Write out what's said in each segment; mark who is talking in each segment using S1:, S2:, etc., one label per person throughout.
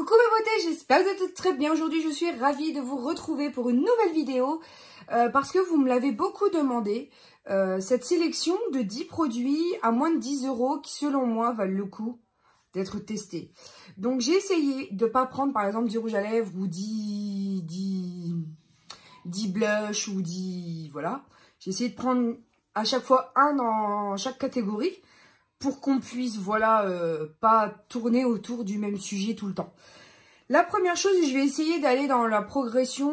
S1: Coucou mes beautés, j'espère que vous êtes toutes très bien. Aujourd'hui, je suis ravie de vous retrouver pour une nouvelle vidéo parce que vous me l'avez beaucoup demandé. Cette sélection de 10 produits à moins de 10 € qui, selon moi, valent le coup d'être testés. Donc, j'ai essayé de ne pas prendre, par exemple, 10 rouges à lèvres ou 10 blush ou 10... Voilà. J'ai essayé de prendre à chaque fois un dans chaque catégorie pour qu'on puisse, voilà, pas tourner autour du même sujet tout le temps. La première chose, je vais essayer d'aller dans la progression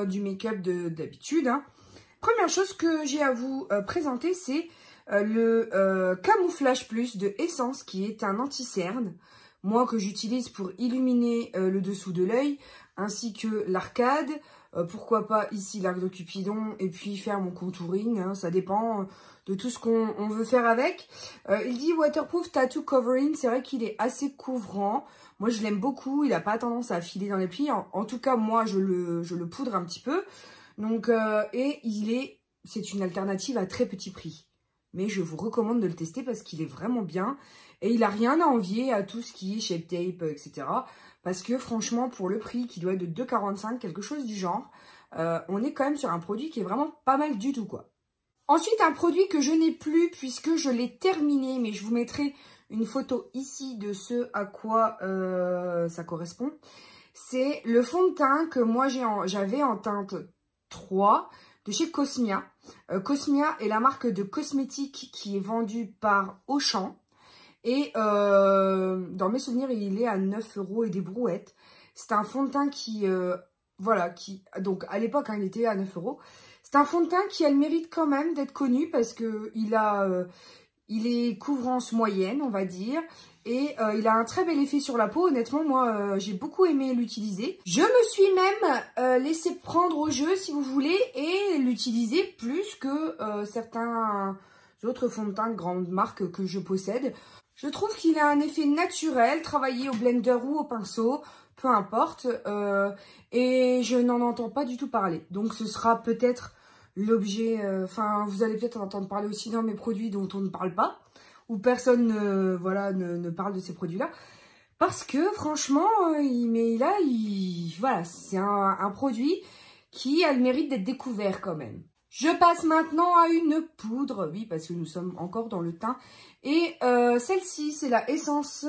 S1: du make-up d'habitude. Hein. Première chose que j'ai à vous présenter, c'est le Camouflage Plus de Essence, qui est un anti-cerne. Moi, que j'utilise pour illuminer le dessous de l'œil, ainsi que l'arcade. Pourquoi pas ici l'arc de Cupidon, et puis faire mon contouring. Hein, ça dépend de tout ce qu'on veut faire avec. Il dit Waterproof Tattoo Covering. C'est vrai qu'il est assez couvrant. Moi, je l'aime beaucoup. Il n'a pas tendance à filer dans les plis. En tout cas, moi, je le poudre un petit peu. Donc, et c'est une alternative à très petit prix. Mais je vous recommande de le tester parce qu'il est vraiment bien. Et il n'a rien à envier à tout ce qui est Shape Tape, etc. Parce que franchement, pour le prix qui doit être de 2,45 €, quelque chose du genre, on est quand même sur un produit qui est vraiment pas mal du tout, quoi. Ensuite, un produit que je n'ai plus puisque je l'ai terminé, mais je vous mettrai une photo ici de ce à quoi ça correspond. C'est le fond de teint que moi j'avais en teinte 3 de chez Cosmia. Cosmia est la marque de cosmétiques qui est vendue par Auchan. Et dans mes souvenirs, il est à 9 € et des brouettes. C'est un fond de teint qui, donc à l'époque, hein, il était à 9 €. C'est un fond de teint qui a le mérite quand même d'être connu parce que il est couvrance moyenne, on va dire. Et il a un très bel effet sur la peau. Honnêtement, moi, j'ai beaucoup aimé l'utiliser. Je me suis même laissé prendre au jeu, si vous voulez, et l'utiliser plus que certains autres fonds de teint de grandes marques que je possède. Je trouve qu'il a un effet naturel, travaillé au blender ou au pinceau, peu importe. Et je n'en entends pas du tout parler. Donc ce sera peut-être l'objet... vous allez peut-être en entendre parler aussi dans mes produits dont on ne parle pas. Où personne ne parle de ces produits-là. Parce que franchement, c'est un produit qui a le mérite d'être découvert quand même. Je passe maintenant à une poudre, oui, parce que nous sommes encore dans le teint. Et celle-ci, c'est la Essence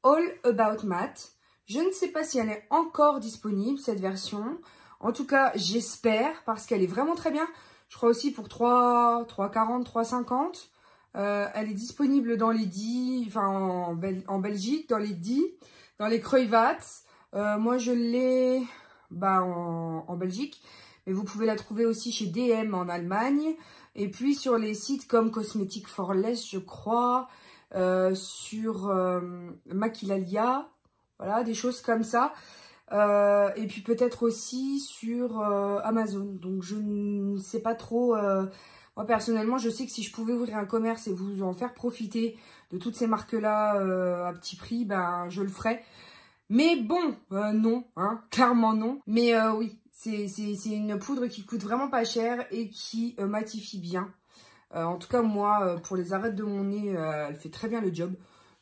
S1: All About Matte. Je ne sais pas si elle est encore disponible, cette version. En tout cas, j'espère, parce qu'elle est vraiment très bien. Je crois aussi pour 3,40, 3,50. Elle est disponible dans les 10, en Belgique, dans les 10, dans les Kruivats. Moi, je l'ai en Belgique. Mais vous pouvez la trouver aussi chez DM en Allemagne. Et puis sur les sites comme Cosmetic for Less, je crois. Sur Maquilalia. Voilà, des choses comme ça. Et puis peut-être aussi sur Amazon. Donc je ne sais pas trop. Moi personnellement, je sais que si je pouvais ouvrir un commerce et vous en faire profiter de toutes ces marques-là à petit prix, je le ferais. Mais bon, non, hein, clairement non. Mais oui. C'est une poudre qui coûte vraiment pas cher et qui matifie bien. En tout cas, moi, pour les arêtes de mon nez, elle fait très bien le job.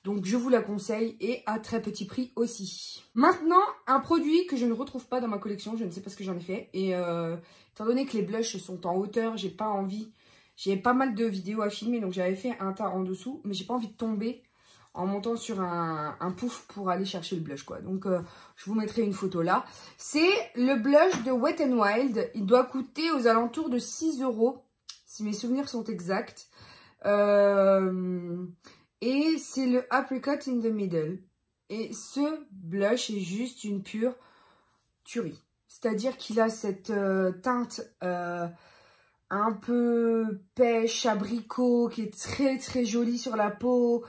S1: Donc, je vous la conseille et à très petit prix aussi. Maintenant, un produit que je ne retrouve pas dans ma collection. Je ne sais pas ce que j'en ai fait. Et étant donné que les blushs sont en hauteur, j'ai pas envie. J'ai pas mal de vidéos à filmer, donc j'avais fait un tas en dessous. Mais j'ai pas envie de tomber en montant sur un pouf pour aller chercher le blush, quoi. Donc, je vous mettrai une photo là. C'est le blush de Wet n Wild. Il doit coûter aux alentours de 6 €, si mes souvenirs sont exacts. Et c'est le Apricot in the Middle. Et ce blush est juste une pure tuerie. C'est-à-dire qu'il a cette teinte un peu pêche, abricot, qui est très très jolie sur la peau.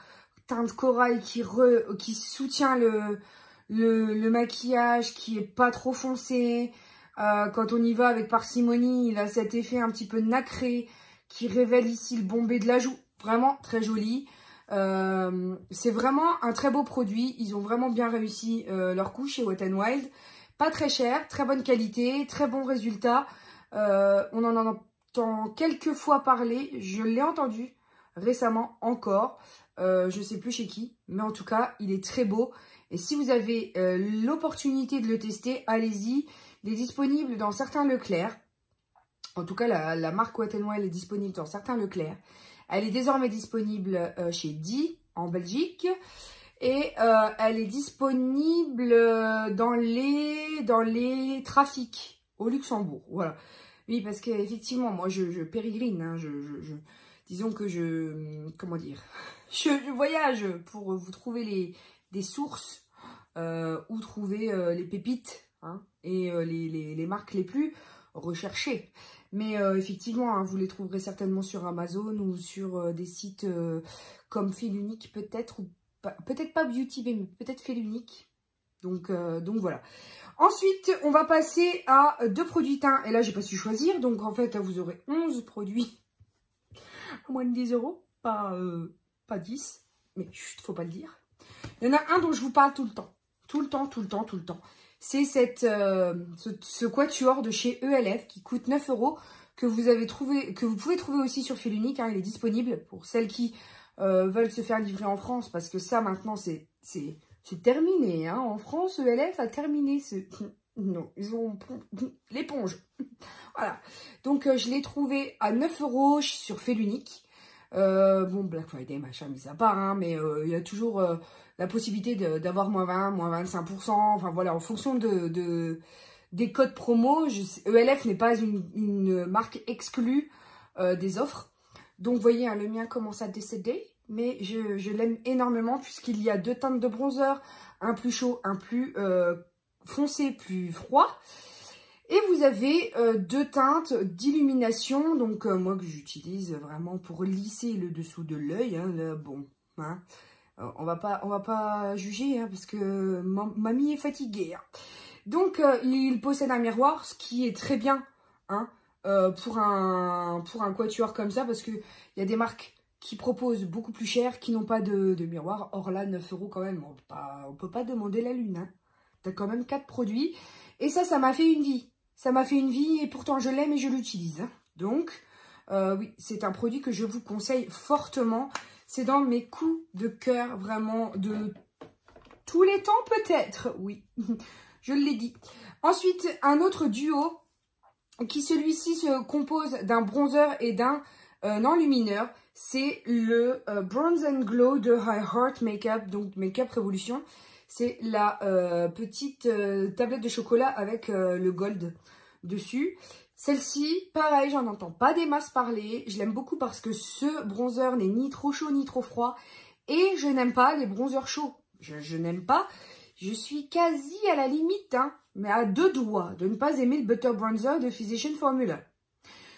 S1: Teinte corail qui soutient le maquillage, qui est pas trop foncé. Quand on y va avec parcimonie, il a cet effet un petit peu nacré qui révèle ici le bombé de la joue. Vraiment très joli. C'est vraiment un très beau produit. Ils ont vraiment bien réussi leur coup chez Wet n Wild. Pas très cher, très bonne qualité, très bon résultat. On en entend quelques fois parler. Je l'ai entendu récemment encore. Je sais plus chez qui, mais en tout cas, il est très beau. Et si vous avez l'opportunité de le tester, allez-y. Il est disponible dans certains Leclerc. En tout cas, la marque Wet n Wild est disponible dans certains Leclerc. Elle est désormais disponible chez Di en Belgique. Et elle est disponible dans les trafics au Luxembourg. Voilà. Oui, parce qu'effectivement, moi, je pérégrine. Hein, disons que comment dire, je voyage pour vous trouver des sources où trouver les pépites hein, et les marques les plus recherchées. Mais effectivement, hein, vous les trouverez certainement sur Amazon ou sur des sites comme Fil Unique peut-être, ou peut-être pas Beauty Bay, mais peut-être Fil Unique. Donc voilà. Ensuite, on va passer à 2 produits teints. Et là, j'ai pas su choisir. Donc en fait, vous aurez 11 produits à moins de 10 €. Pas 10. Mais chut, faut pas le dire. Il y en a un dont je vous parle tout le temps. Tout le temps. C'est ce quatuor de chez ELF qui coûte 9 € que vous pouvez trouver aussi sur Fil Unique. Hein, il est disponible pour celles qui veulent se faire livrer en France parce que ça maintenant c'est terminé. Hein. En France, ELF a terminé. Non, ils ont l'éponge. Voilà. Donc je l'ai trouvé à 9 € sur Fil Unique. Bon, Black Friday, machin, mis à part, hein, mais il y a toujours la possibilité d'avoir moins 20, moins 25%, enfin voilà, en fonction des codes promo. ELF n'est pas une marque exclue des offres. Donc, vous voyez, hein, le mien commence à décéder, mais je l'aime énormément puisqu'il y a 2 teintes de bronzer, un plus chaud, un plus foncé, plus froid. Et vous avez 2 teintes d'illumination, donc moi que j'utilise vraiment pour lisser le dessous de l'œil. Hein, bon, hein, on va pas juger hein, parce que mamie est fatiguée. Hein. Donc il possède un miroir, ce qui est très bien hein, pour un quatuor comme ça, parce que il y a des marques qui proposent beaucoup plus cher, qui n'ont pas de miroir. Or là, 9 € quand même, on peut pas demander la lune. Hein. T'as quand même 4 produits. Et ça m'a fait une vie. Ça m'a fait une vie et pourtant je l'aime et je l'utilise. Hein. Donc, oui, c'est un produit que je vous conseille fortement. C'est dans mes coups de cœur vraiment de tous les temps peut-être. Oui, je l'ai dit. Ensuite, un autre duo qui celui-ci se compose d'un bronzer et d'un enlumineur. C'est le Bronze and Glow de I Heart Makeup, donc Makeup Revolution. C'est la petite tablette de chocolat avec le gold dessus. Celle-ci, pareil, j'en entends pas des masses parler. Je l'aime beaucoup parce que ce bronzer n'est ni trop chaud ni trop froid. Et je n'aime pas les bronzers chauds. Je n'aime pas. Je suis quasi à la limite, hein, mais à 2 doigts de ne pas aimer le Butter Bronzer de Physician Formula.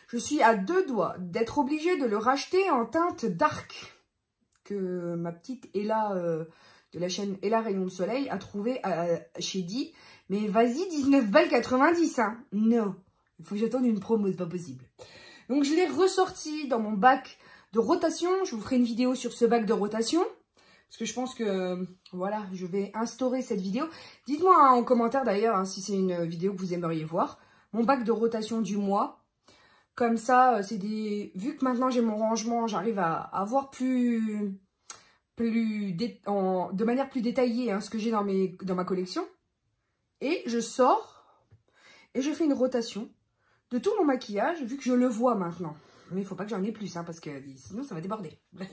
S1: Je suis à 2 doigts d'être obligée de le racheter en teinte dark. Que ma petite Ella de la chaîne Ella Rayon de Soleil a trouvé chez Di. Mais vas-y, 19,90 €, hein. Non. Il faut que j'attende une promo, c'est pas possible. Donc, je l'ai ressorti dans mon bac de rotation. Je vous ferai une vidéo sur ce bac de rotation. Parce que je pense que, voilà, je vais instaurer cette vidéo. Dites-moi hein, en commentaire d'ailleurs hein, si c'est une vidéo que vous aimeriez voir. Mon bac de rotation du mois. Comme ça, c'est des... Vu que maintenant j'ai mon rangement, j'arrive à avoir de manière plus détaillée hein, ce que j'ai dans ma collection. Et je sors et je fais une rotation de tout mon maquillage, vu que je le vois maintenant. Mais il ne faut pas que j'en ai plus, hein, parce que sinon ça va déborder. Bref.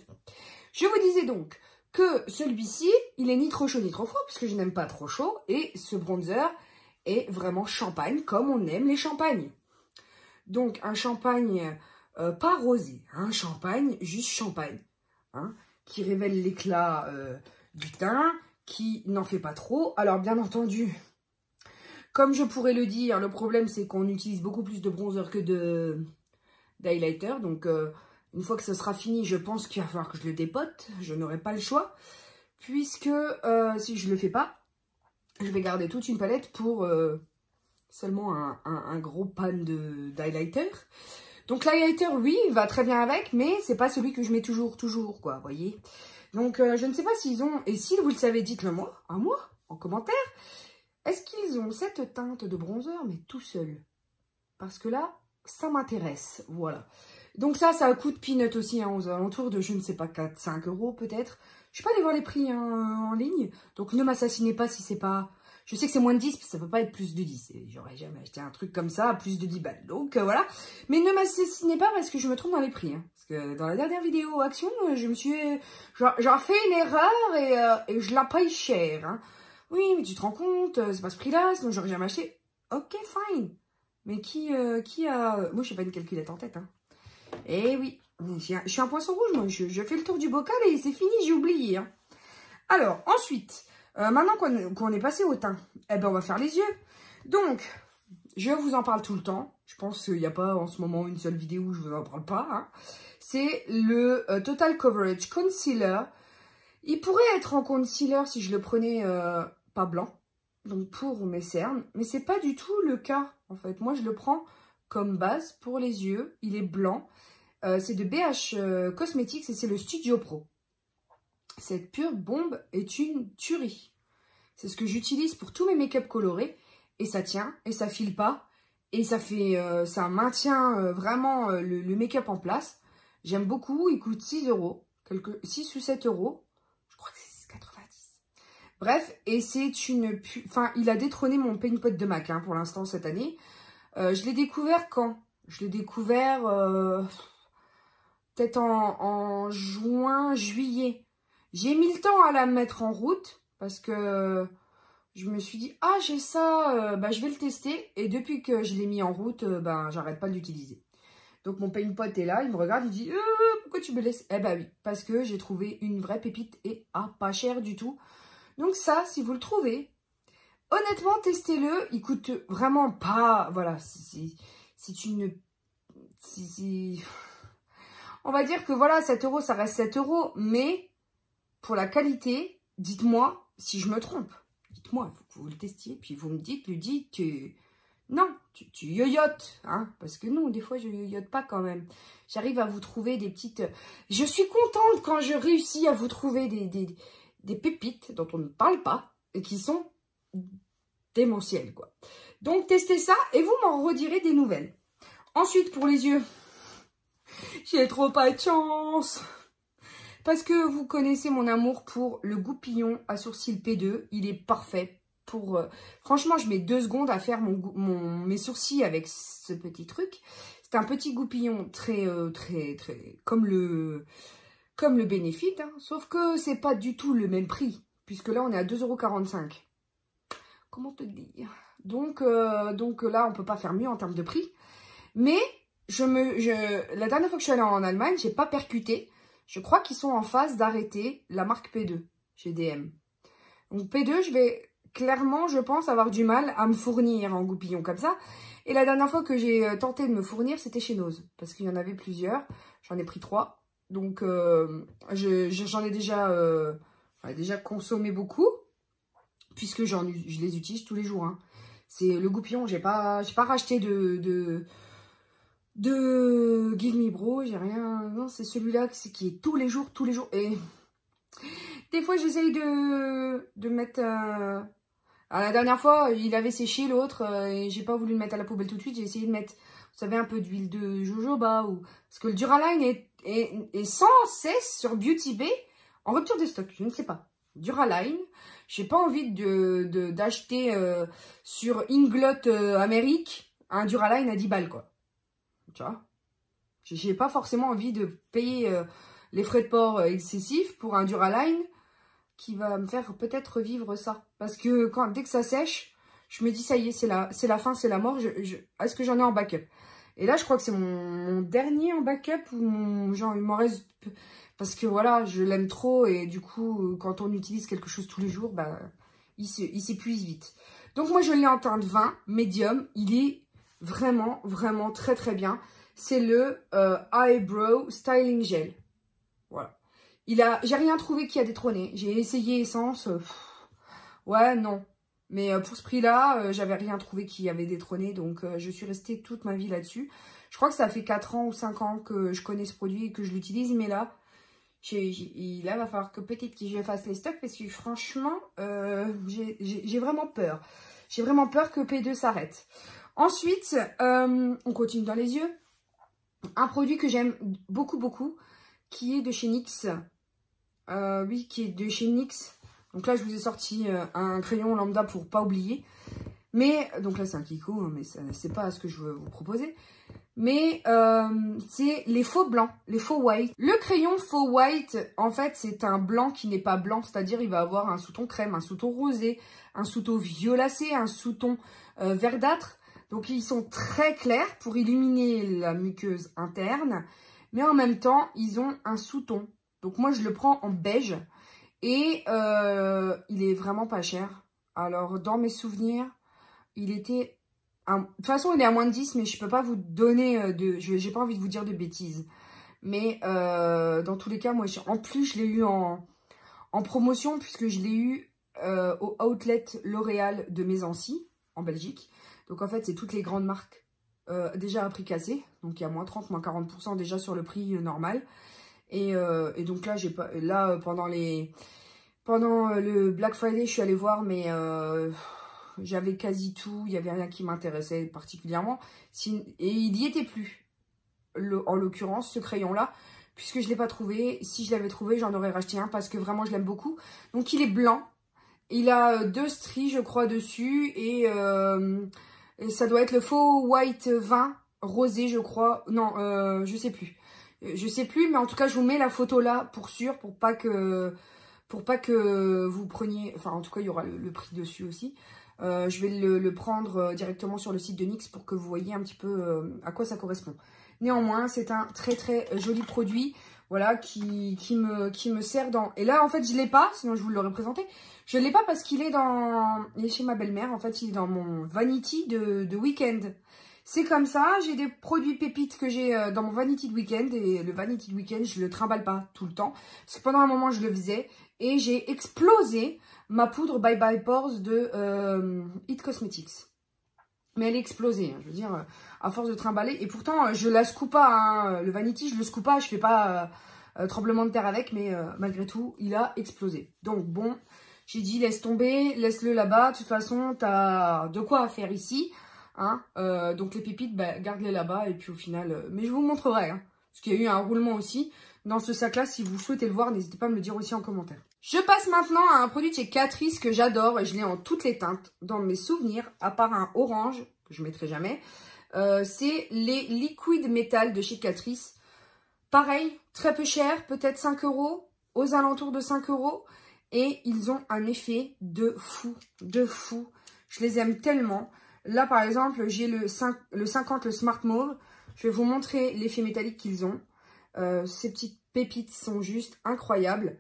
S1: Je vous disais donc que celui-ci, il est ni trop chaud ni trop froid, puisque je n'aime pas trop chaud. Et ce bronzer est vraiment champagne, comme on aime les champagnes. Donc un champagne pas rosé, un champagne, juste champagne. Hein, qui révèle l'éclat du teint, qui n'en fait pas trop. Alors bien entendu... Comme je pourrais le dire, le problème c'est qu'on utilise beaucoup plus de bronzer que d'highlighter. Donc une fois que ce sera fini, je pense qu'il va falloir que je le dépote. Je n'aurai pas le choix. Puisque si je ne le fais pas, je vais garder toute une palette pour seulement un gros pan d'highlighter. Donc l'highlighter, oui, va très bien avec, mais c'est pas celui que je mets toujours, quoi, vous voyez. Donc je ne sais pas s'ils ont, et si vous le savez, dites-le moi, à moi, en commentaire. Est-ce qu'ils ont cette teinte de bronzer, mais tout seul? Parce que là, ça m'intéresse. Voilà. Donc ça coûte peanut aussi, hein, aux alentours de, je ne sais pas, 4-5 € peut-être. Je suis pas allée voir les prix hein, en ligne. Donc, ne m'assassinez pas si c'est pas... Je sais que c'est moins de 10, ça peut pas être plus de 10. J'aurais jamais acheté un truc comme ça à plus de 10 balles. Donc, voilà. Mais ne m'assassinez pas parce que je me trompe dans les prix. Hein. Parce que dans la dernière vidéo action, je me suis... J'ai fait une erreur et je la paye cher. Hein. Oui, mais tu te rends compte, c'est pas ce prix-là, sinon j'aurais jamais acheté. Ok, fine. Mais qui a... Moi, je n'ai pas une calculette en tête. Hein. Eh oui, je suis un poisson rouge, moi. Je fais le tour du bocal et c'est fini, j'ai oublié. Hein. Alors, ensuite, maintenant qu'on est passé au teint, eh ben, on va faire les yeux. Donc, je vous en parle tout le temps. Je pense qu'il n'y a pas en ce moment une seule vidéo où je vous en parle pas. Hein. C'est le Total Coverage Concealer. Il pourrait être en concealer si je le prenais pas blanc. Donc, pour mes cernes. Mais c'est pas du tout le cas, en fait. Moi, je le prends comme base pour les yeux. Il est blanc. C'est de BH Cosmetics et c'est le Studio Pro. Cette pure bombe est une tuerie. C'est ce que j'utilise pour tous mes make-up colorés. Et ça tient, et ça file pas. Et ça fait, ça maintient vraiment le make-up en place. J'aime beaucoup, il coûte 6 €. 6 ou 7 €. Je crois que c'est 6,90. Bref, et c'est une... Enfin, il a détrôné mon Paint Pot de MAC hein, pour l'instant cette année. Je l'ai découvert quand? Je l'ai découvert peut-être en juin, juillet. J'ai mis le temps à la mettre en route parce que je me suis dit, ah j'ai ça, bah, je vais le tester. Et depuis que je l'ai mis en route, ben, j'arrête pas de l'utiliser. Donc mon Paint Pot est là, il me regarde, il dit, pourquoi tu me laisses? Eh ben oui, parce que j'ai trouvé une vraie pépite et pas cher du tout. Donc ça, si vous le trouvez, honnêtement, testez-le. Il coûte vraiment pas... Voilà, c'est une... On va dire que voilà, 7 €, ça reste 7 €. Mais pour la qualité, dites-moi si je me trompe. Dites-moi, il faut que vous le testiez. Puis vous me dites, non, tu yoyotes. Hein, parce que non, des fois, je yoyote pas quand même. J'arrive à vous trouver des petites... Je suis contente quand je réussis à vous trouver des pépites dont on ne parle pas et qui sont démentielles, quoi. Donc, testez ça et vous m'en redirez des nouvelles. Ensuite, pour les yeux, j'ai trop pas de chance. Parce que vous connaissez mon amour pour le goupillon à sourcils P2. Il est parfait pour... Franchement, je mets 2 secondes à faire mes sourcils avec ce petit truc. C'est un petit goupillon très... comme le Benefit. Hein, sauf que c'est pas du tout le même prix. Puisque là, on est à 2,45 €. Comment te dire? Donc là, on peut pas faire mieux en termes de prix. Mais la dernière fois que je suis allée en Allemagne, j'ai pas percuté. Je crois qu'ils sont en phase d'arrêter la marque P2 chez DM. Donc P2, je vais clairement, je pense, avoir du mal à me fournir en goupillon comme ça. Et la dernière fois que j'ai tenté de me fournir, c'était chez Nose. Parce qu'il y en avait plusieurs. J'en ai pris 3. Donc j'en ai déjà consommé beaucoup. Puisque je les utilise tous les jours. Hein. C'est le goupillon, j'ai pas racheté de Give Me Bro, j'ai rien. Non, c'est celui-là qui est tous les jours. Et des fois, j'essaye de mettre... Alors, la dernière fois, il avait séché l'autre et j'ai pas voulu le mettre à la poubelle tout de suite. J'ai essayé de mettre, vous savez, un peu d'huile de jojoba. Parce que le Duraline est sans cesse sur Beauty Bay en rupture de stock. Je ne sais pas. Duraline. J'ai pas envie d'acheter sur Inglot Amérique un Duraline à 10 balles, quoi. Tu vois, j'ai pas forcément envie de payer les frais de port excessifs pour un Duraline qui va me faire peut-être revivre ça. Parce que dès que ça sèche, je me dis ça y est, c'est la fin, c'est la mort. Est-ce que j'en ai en backup? Et là, je crois que c'est mon dernier en backup ou genre il m'en reste... Parce que voilà, je l'aime trop et du coup, quand on utilise quelque chose tous les jours, bah, il s'épuise vite. Donc moi, je l'ai en teinte 20, médium. Il est vraiment, vraiment très, très bien. C'est le Eyebrow Styling Gel. Voilà. J'ai rien trouvé qui a détrôné. J'ai essayé Essence. Ouais, non. Mais pour ce prix-là, j'avais rien trouvé qui avait détrôné. Donc, je suis restée toute ma vie là-dessus. Je crois que ça fait 4 ans ou 5 ans que je connais ce produit et que je l'utilise. Mais là, il va falloir que peut-être que je fasse les stocks. Parce que franchement, j'ai vraiment peur. J'ai vraiment peur que P2 s'arrête. Ensuite, on continue dans les yeux. Un produit que j'aime beaucoup, beaucoup, qui est de chez NYX. oui, qui est de chez NYX. Donc là, je vous ai sorti un crayon lambda pour pas oublier. Mais, donc là, c'est un Kiko, mais c'est pas ce que je veux vous proposer. Mais c'est les faux blancs, les faux white. Le crayon faux white, en fait, c'est un blanc qui n'est pas blanc. C'est-à-dire, il va avoir un sous-ton crème, un sous-ton rosé, un sous-ton violacé, un sous-ton verdâtre. Donc, ils sont très clairs pour illuminer la muqueuse interne. Mais en même temps, ils ont un sous-ton. Donc, moi, je le prends en beige. Et il est vraiment pas cher. Alors, dans mes souvenirs, il était... De toute façon, il est à moins de 10, mais je peux pas vous donner de... J'ai pas envie de vous dire de bêtises. Mais dans tous les cas, moi, en plus, je l'ai eu en promotion, puisque je l'ai eu au outlet L'Oréal de Mésancy, en Belgique. Donc, en fait, c'est toutes les grandes marques déjà à prix cassé. Donc, il y a moins 30, moins 40% déjà sur le prix normal. Et donc là, pendant le Black Friday, je suis allée voir, mais... j'avais quasi tout, il n'y avait rien qui m'intéressait particulièrement. Et il n'y était plus, en l'occurrence, ce crayon-là, puisque je ne l'ai pas trouvé. Si je l'avais trouvé, j'en aurais racheté un, parce que vraiment, je l'aime beaucoup. Donc, il est blanc. Il a 2 stries, je crois, dessus. Et ça doit être le faux white vin rosé, je crois. Non, je sais plus. Je sais plus, mais en tout cas, je vous mets la photo là, pour sûr, pour pas que vous preniez... Enfin, en tout cas, il y aura le prix dessus aussi. Je vais le prendre directement sur le site de NYX pour que vous voyez un petit peu à quoi ça correspond. Néanmoins, c'est un très très joli produit, voilà, qui me sert dans... Et là, en fait, je l'ai pas, sinon je vous l'aurais présenté. Je l'ai pas parce qu'il est il est chez ma belle-mère, en fait, il est dans mon Vanity de Weekend. C'est comme ça, j'ai des produits pépites que j'ai dans mon Vanity de Weekend, et le Vanity de Weekend, je le trimballe pas tout le temps, parce que pendant un moment, je le faisais, et j'ai explosé ma poudre Bye Bye Pores de It Cosmetics. Mais elle est explosée, hein, je veux dire, à force de trimballer. Et pourtant, je la secoue pas, hein, le Vanity, je le secoue pas, je fais pas tremblement de terre avec, mais malgré tout, il a explosé. Donc bon, j'ai dit, laisse tomber, laisse-le là-bas. De toute façon, t'as de quoi faire ici. Hein, donc les pépites, bah, garde-les là-bas. Et puis au final, mais je vous montrerai, hein, parce qu'il y a eu un roulement aussi dans ce sac-là. Si vous souhaitez le voir, n'hésitez pas à me le dire aussi en commentaire. Je passe maintenant à un produit de chez Catrice que j'adore. Et je l'ai en toutes les teintes dans mes souvenirs, à part un orange, que je ne mettrai jamais. C'est les Liquid Metal de chez Catrice. Pareil, très peu cher, peut-être 5 €, aux alentours de 5 €. Et ils ont un effet de fou, de fou. Je les aime tellement. Là, par exemple, j'ai le 50, le Smart Mauve. Je vais vous montrer l'effet métallique qu'ils ont. Ces petites pépites sont juste incroyables.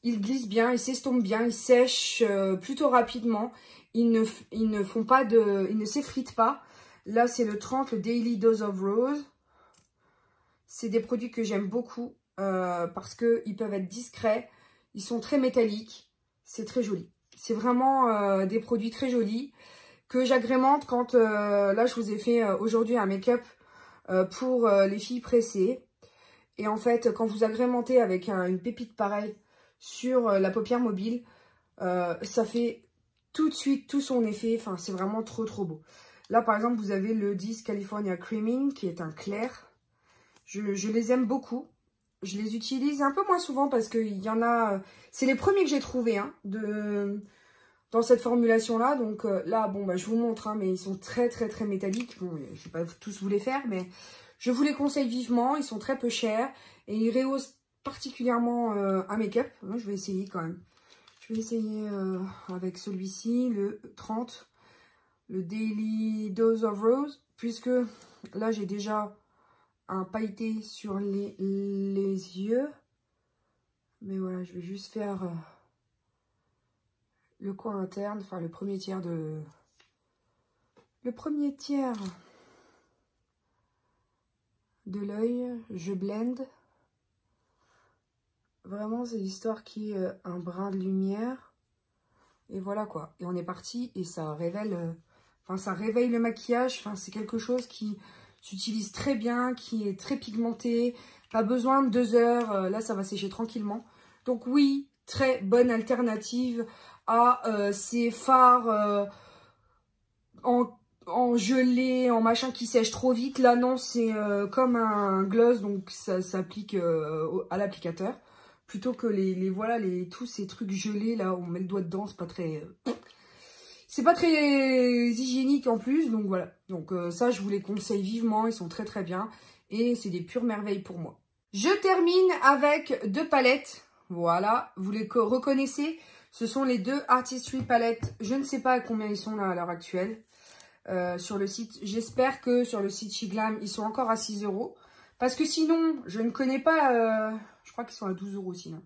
S1: Ils glissent bien, ils s'estompent bien, ils sèchent plutôt rapidement. Ils ne s'effritent pas. Là, c'est le 30, le Daily Dose of Rose. C'est des produits que j'aime beaucoup parce qu'ils peuvent être discrets. Ils sont très métalliques. C'est très joli. C'est vraiment des produits très jolis que j'agrémente quand... là, je vous ai fait aujourd'hui un make-up pour les filles pressées. Et en fait, quand vous agrémentez avec une pépite pareille sur la paupière mobile, ça fait tout de suite tout son effet. Enfin, c'est vraiment trop trop beau. Là, par exemple, vous avez le 10 California Creaming qui est un clair. Je les aime beaucoup. Je les utilise un peu moins souvent parce qu'il y en a... c'est les premiers que j'ai trouvés hein, dans cette formulation-là. Donc là, bon, bah, je vous montre, hein, mais ils sont très très très métalliques. Bon, je ne vais pas tous vous les faire, mais je vous les conseille vivement. Ils sont très peu chers et ils rehaussent particulièrement un make-up. Moi, je vais essayer quand même. Je vais essayer avec celui-ci, le 30, le Daily Dose of Rose, puisque là, j'ai déjà un pailleté sur les yeux. Mais voilà, je vais juste faire le coin interne, enfin le premier tiers de... l'œil. Je blende. Vraiment, c'est l'histoire qui est un brin de lumière. Et voilà quoi. Et on est parti et ça révèle... enfin, ça réveille le maquillage. Enfin, c'est quelque chose qui s'utilise très bien, qui est très pigmenté. Pas besoin de 2 heures. Là, ça va sécher tranquillement. Donc oui, très bonne alternative à ces fards en gelée, en machin qui sèche trop vite. Là, non, c'est comme un gloss, donc ça s'applique à l'applicateur. plutôt que voilà, tous ces trucs gelés, là, on met le doigt dedans, c'est pas très... c'est pas très hygiénique en plus, donc voilà. Donc ça, je vous les conseille vivement, ils sont très très bien. Et c'est des pures merveilles pour moi. Je termine avec 2 palettes. Voilà, vous les reconnaissez. Ce sont les 2 Artistry palettes. Je ne sais pas à combien ils sont là à l'heure actuelle. Sur le site, j'espère que sur le site Shiglam, ils sont encore à 6 €. Parce que sinon, je ne connais pas... je crois qu'ils sont à 12 € sinon.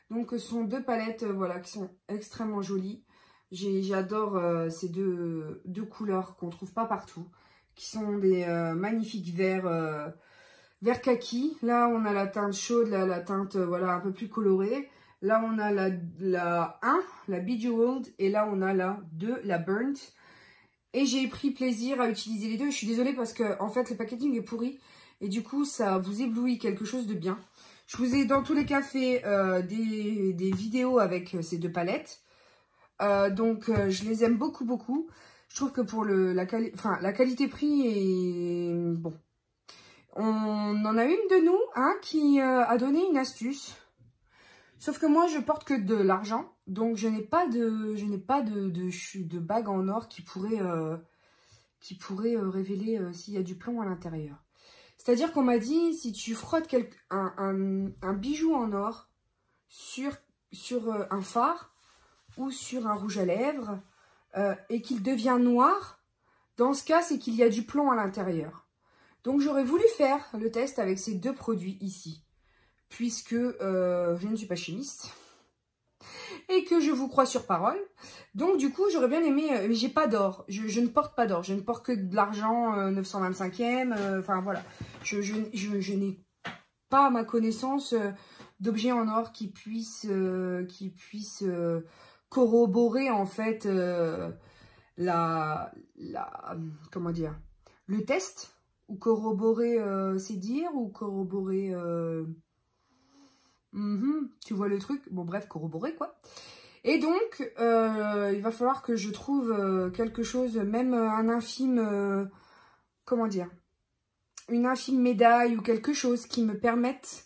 S1: Donc ce sont 2 palettes voilà, qui sont extrêmement jolies. J'adore ces deux couleurs qu'on ne trouve pas partout. Qui sont des magnifiques verts, vert kaki. Là, on a la teinte chaude, là, la teinte voilà, un peu plus colorée. Là, on a la 1, la Bejeweled. Et là, on a la 2, la Burnt. Et j'ai pris plaisir à utiliser les deux. Je suis désolée parce que en fait, le packaging est pourri. Et du coup, ça vous éblouit quelque chose de bien. Je vous ai dans tous les cas fait des vidéos avec ces 2 palettes. Donc, je les aime beaucoup, beaucoup. Je trouve que pour la qualité-prix est bon. On en a une de nous qui a donné une astuce. Sauf que moi, je porte que de l'argent. Donc, je n'ai pas de bague en or qui pourrait révéler s'il y a du plomb à l'intérieur. C'est-à-dire qu'on m'a dit, si tu frottes un bijou en or sur un fard ou sur un rouge à lèvres, et qu'il devient noir, dans ce cas, c'est qu'il y a du plomb à l'intérieur. Donc, j'aurais voulu faire le test avec ces 2 produits ici, puisque je ne suis pas chimiste et que je vous crois sur parole. Donc, du coup, j'aurais bien aimé... mais j'ai pas d'or. Je ne porte pas d'or. Je ne porte que de l'argent 925e. Enfin, voilà. Je n'ai pas, à ma connaissance, d'objets en or qui puissent corroborer en fait comment dire, le test, ou corroborer ses dires, ou corroborer tu vois le truc, bon bref, corroborer quoi. Et donc il va falloir que je trouve quelque chose, même un infime comment dire, une infime médaille ou quelque chose qui me permette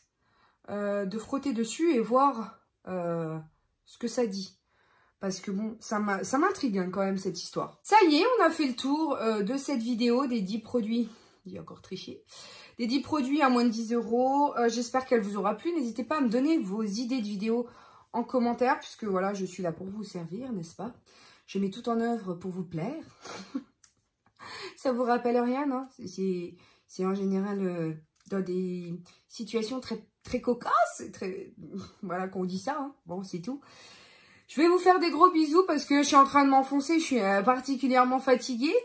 S1: de frotter dessus et voir ce que ça dit. Parce que bon, ça m'intrigue quand même cette histoire. Ça y est, on a fait le tour de cette vidéo des 10 produits. J'ai encore triché. Des 10 produits à moins de 10 €. J'espère qu'elle vous aura plu. N'hésitez pas à me donner vos idées de vidéos en commentaire. Puisque voilà, je suis là pour vous servir, n'est-ce pas? Je mets tout en œuvre pour vous plaire. Ça vous rappelle rien, non? C'est en général dans des situations très, très cocasses. Voilà qu'on dit ça. Bon, c'est tout. Je vais vous faire des gros bisous parce que je suis en train de m'enfoncer, je suis particulièrement fatiguée.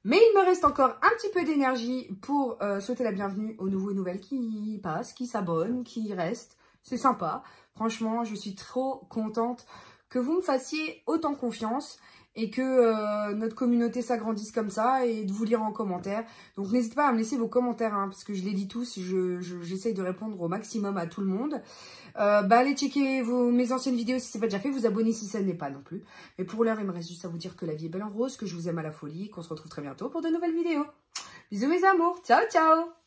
S1: Mais il me reste encore un petit peu d'énergie pour souhaiter la bienvenue aux nouveaux et nouvelles qui passent, qui s'abonnent, qui restent. C'est sympa. Franchement, je suis trop contente que vous me fassiez autant confiance et que notre communauté s'agrandisse comme ça et de vous lire en commentaire. Donc n'hésitez pas à me laisser vos commentaires parce que je les lis tous, j'essaye de répondre au maximum à tout le monde. Allez checker mes anciennes vidéos si ce n'est pas déjà fait, vous abonner si ça n'est pas non plus. Mais pour l'heure, il me reste juste à vous dire que la vie est belle en rose, que je vous aime à la folie, qu'on se retrouve très bientôt pour de nouvelles vidéos. Bisous mes amours, ciao ciao.